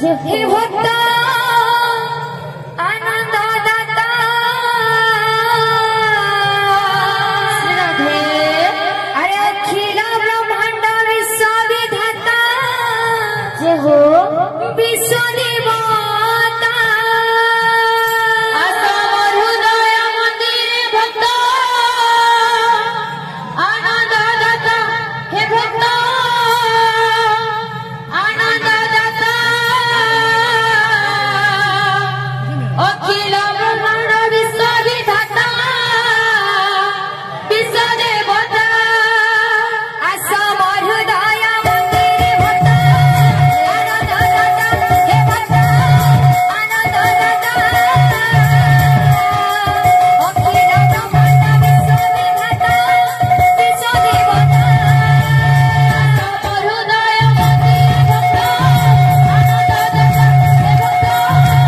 हे भक्ता आनंद दाता अरे अखिल ब्रह्मांड विश्व विधाता जय हो विश्व देवता आसम हृदय मंदिर भक्ता आनंद दाता हे भक्ता आनंद दाता अखिल ब्रह्मांड विश्व विधाता विश्व देवता आसम हृदय मंदिर भक्ता आनंद दाता हे भक्ता आनंद दाता अखिल ब्रह्मांड विश्व विधाता विश्व देवता आसम हृदय मंदिर भक्ता आनंद दाता हे भक्ता आनंद दाता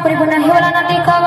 परिपूर्ण हे वाला नदी का